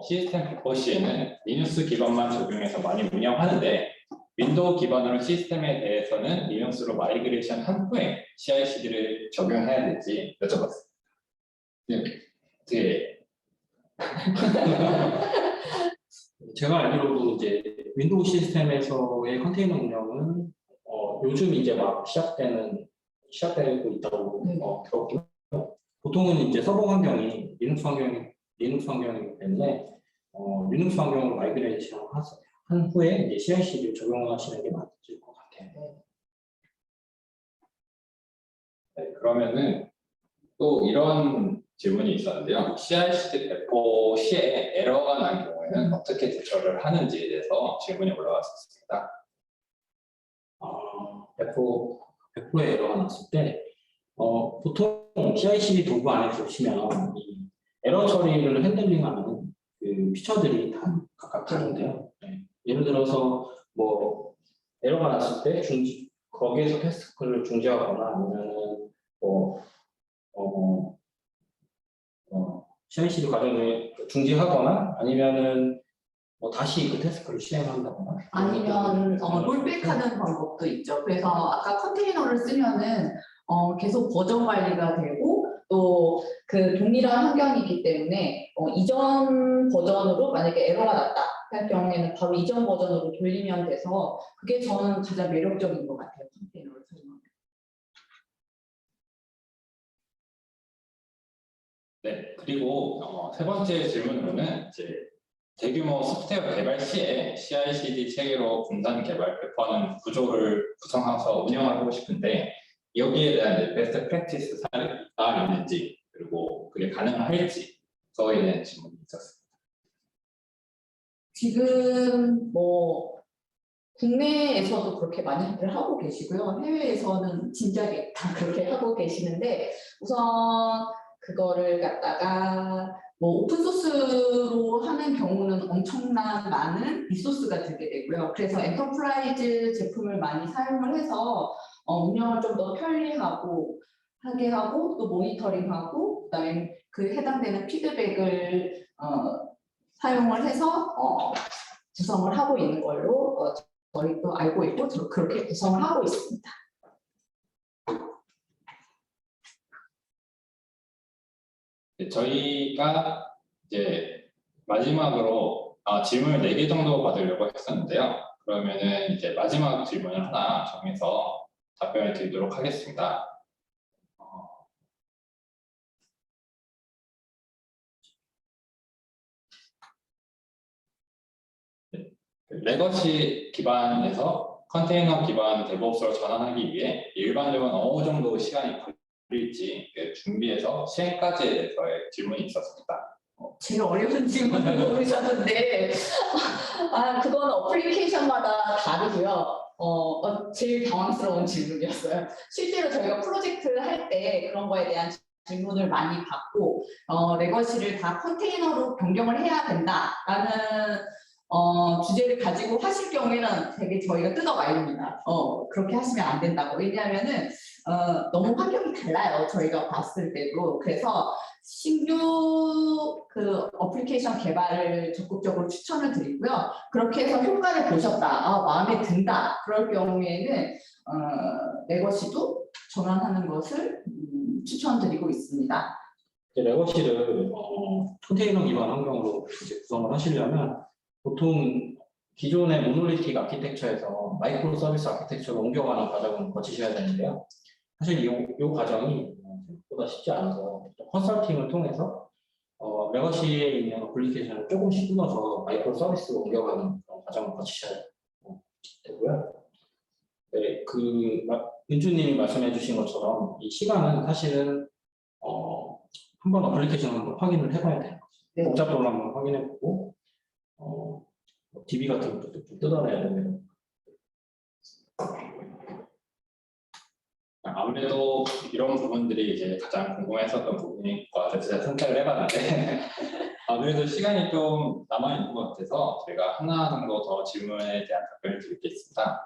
시스템 배포 시에는 리눅스 기반만 적용해서 많이 운영하는데 윈도우 기반으로 시스템에 대해서는 리눅스로 마이그레이션 한 후에 CI/CD를 적용해야 될지 여쭤봤습니다. 네. 제가 알기로도 이제 윈도우 시스템에서의 컨테이너 운영은 요즘 이제 막 시작되고 있다고 들었고요. 보통은 이제 서버 환경이 리눅스 환경이기 때문에 리눅스 환경으로 마이그레이션 한 후에 이제 CI/CD를 적용하시는 게 맞을 것 같아요. 네, 그러면은 또 이런 질문이 있었는데요. CI/CD 배포 시에 에러가 난 경우에는 어떻게 대처를 하는지에 대해서 질문이 올라왔습니다. 배포에 에러가 났을 때 보통 CI/CD 도구 안에 보시면 이 에러 처리를 핸들링하는 그 피처들이 다 각각 다른데요. 네. 예를 들어서 뭐 에러가 났을 때 거기에서 테스트를 중지하거나 아니면은 CI/CD 과정을 중지하거나 아니면은 다시 그 태스크를 실행한다거나 아니면 롤백하는 방법도 있죠. 그래서 아까 컨테이너를 쓰면은 계속 버전 관리가 되고 또 그 동일한 환경이기 때문에 이전 버전으로 만약에 에러가 났다 할 경우에는 바로 이전 버전으로 돌리면 돼서 그게 저는 가장 매력적인 것 같아요. 컨테이너를 사용하면. 네, 그리고 세 번째 질문으로는 이제 대규모 소프트웨어 개발 시에 CI/CD 체계로 분산 개발 배포하는 구조를 구성해서 운영하고 싶은데 여기에 대한 베스트 프랙티스 사례가 있는지 그리고 그게 가능할지에 대한 질문이 있었습니다. 지금 뭐 국내에서도 그렇게 많이들 하고 계시고요. 해외에서는 진작에 다 그렇게 하고 계시는데 우선 그거를 갖다가 뭐 오픈소스로 하는 경우는 엄청난 많은 리소스가 들게 되고요. 그래서 엔터프라이즈 제품을 많이 사용을 해서 운영을 좀 더 편리하고 하게 하고 또 모니터링하고 그다음에 그 해당되는 피드백을 사용을 해서 구성을 하고 있는 걸로 저희도 알고 있고 그렇게 구성을 하고 있습니다. 네, 저희가 이제 마지막으로 질문을 4개 정도 받으려고 했었는데요. 그러면은 이제 마지막 질문을 하나 정해서 답변을 드리도록 하겠습니다. 레거시 기반에서 컨테이너 기반 DevOps로 전환하기 위해 일반적으로 어느 정도 시간이 걸릴지 준비해서 시행까지에 대해서의 질문이 있었습니다. 제일 어려운 질문을 모르셨는데 그건 어플리케이션마다 다르고요. 제일 당황스러운 질문이었어요. 실제로 저희가 프로젝트 할 때 그런 거에 대한 질문을 많이 받고 레거시를 다 컨테이너로 변경을 해야 된다라는 주제를 가지고 하실 경우에는 되게 저희가 뜯어 말립니다. 그렇게 하시면 안 된다고. 왜냐하면은 너무 환경이 달라요. 저희가 봤을 때도. 그래서 신규 그 어플리케이션 개발을 적극적으로 추천을 드리고요. 그렇게 해서 효과를 보셨다, 마음에 든다. 그럴 경우에는 레거시도 전환하는 것을 추천드리고 있습니다. 레거시를 컨테이너 기반 환경으로 이제 구성을 하시려면 보통 기존의 모놀리틱 아키텍처에서 마이크로 서비스 아키텍처로 옮겨가는 과정을 거치셔야 되는데요. 사실 이 과정이 생각보다 쉽지 않아서 컨설팅을 통해서 레거시에 있는 어플리케이션을 조금씩 끊어서 마이크로 서비스로 옮겨가는 그런 과정을 거치셔야 되고요. 네, 은주님이 말씀해주신 것처럼 이 시간은 사실은 한번 어플리케이션을 한번 확인을 해봐야 돼요. 네. 복잡도를 한번 확인해보고 DB 같은 것도 좀 뜯어내야 되고요. 아무래도 이런 부분들이 이제 가장 궁금했었던 부분인 것 같아서 제가 선택을 해봤는데 아무래도 시간이 좀 남아있는 것 같아서 제가 하나 정도 더 질문에 대한 답변을 드리겠습니다.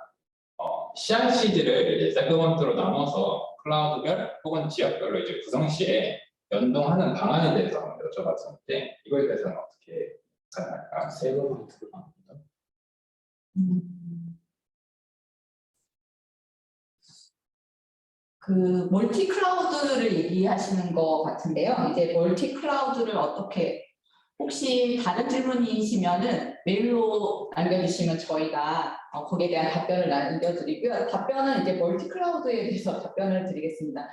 CI/CD를 세그먼트로 나눠서 클라우드별 혹은 지역별로 이제 구성 시에 연동하는 방안에 대해서 여쭤봤었는데 이거에 대해서는 어떻게 가능할까? 세그먼트로 나눕니다. 그 멀티 클라우드를 얘기하시는 것 같은데요. 이제 멀티 클라우드를 어떻게 혹시 다른 질문이시면은 메일로 남겨주시면 저희가 거기에 대한 답변을 남겨드리고요. 답변은 이제 멀티 클라우드에 대해서 답변을 드리겠습니다.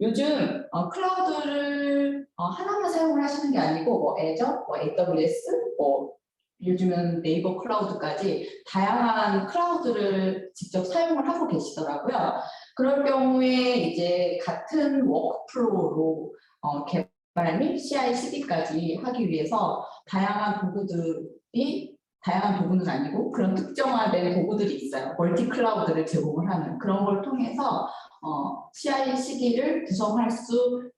요즘 클라우드를 하나만 사용을 하시는 게 아니고 뭐 애저, 뭐 AWS, 뭐 요즘은 네이버 클라우드까지 다양한 클라우드를 직접 사용을 하고 계시더라고요. 그럴 경우에 이제 같은 워크플로우로 개발 및 CI/CD까지 하기 위해서 다양한 도구는 아니고 그런 특정화된 도구들이 있어요. 멀티 클라우드를 제공을 하는 그런 걸 통해서 CI/CD를 구성할 수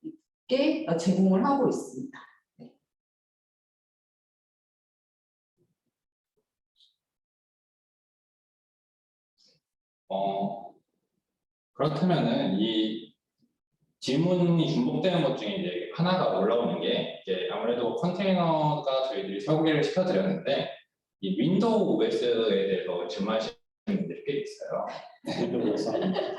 있게 제공을 하고 있습니다. 그렇다면은 이 질문이 중복되는 것 중에 이제 하나가 올라오는 게 이제 아무래도 컨테이너가 저희들이 소개를 시켜드렸는데 이 윈도우 OS에 대해서 질문하시는 분들이 꽤 있어요.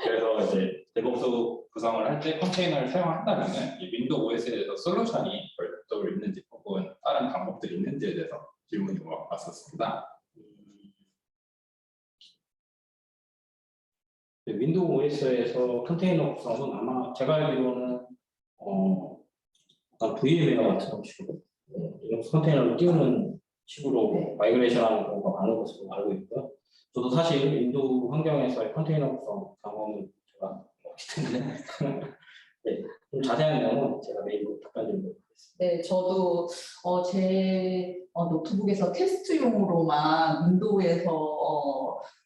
그래서 이제 데브옵스 구성을 할 때 컨테이너를 사용한다면은 이 윈도우 OS에 대해서 솔루션이 별도로 있는지 혹은 다른 방법들이 있는지에 대해서 질문이 왔었습니다. 윈도우 OS에서 컨테이너 구성은 아마 제가 알기로는 약간 VM웨어 같은 식으로 이런 컨테이너를 띄우는 식으로 마이그레이션하는 경우가 많은 것으로 알고 있고요. 저도 사실 윈도우 환경에서의 컨테이너 구성 경험은 제가 없기 때문에 네, 좀 자세한 내용은 제가 메일로 답변드리도록 하겠습니다. 네, 저도 제 노트북에서 테스트용으로만 윈도우에서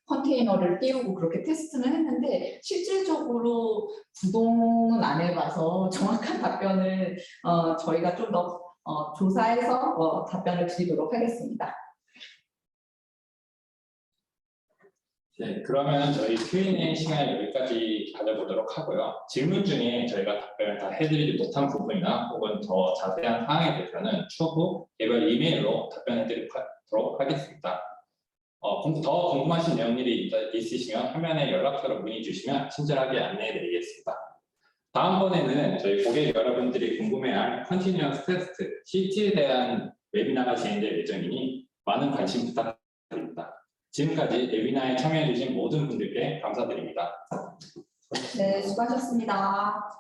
컨테이너를 띄우고 그렇게 테스트는 했는데 실질적으로 구동은 안 해봐서 정확한 답변을 저희가 좀 더 조사해서 답변을 드리도록 하겠습니다. 네, 그러면 저희 Q&A 시간을 여기까지 가져보도록 하고요. 질문 중에 저희가 답변을 다 해드리지 못한 부분이나 혹은 더 자세한 사항에 대해서는 추후 개별 이메일로 답변해드리도록 하겠습니다. 더 궁금하신 내용들이 있으시면 화면에 연락처로 문의 주시면 친절하게 안내해드리겠습니다. 다음번에는 저희 고객 여러분들이 궁금해할 컨티뉴어스 테스트, CT에 대한 웨비나가 진행될 예정이니 많은 관심 부탁드립니다. 지금까지 웨비나에 참여해주신 모든 분들께 감사드립니다. 네, 수고하셨습니다.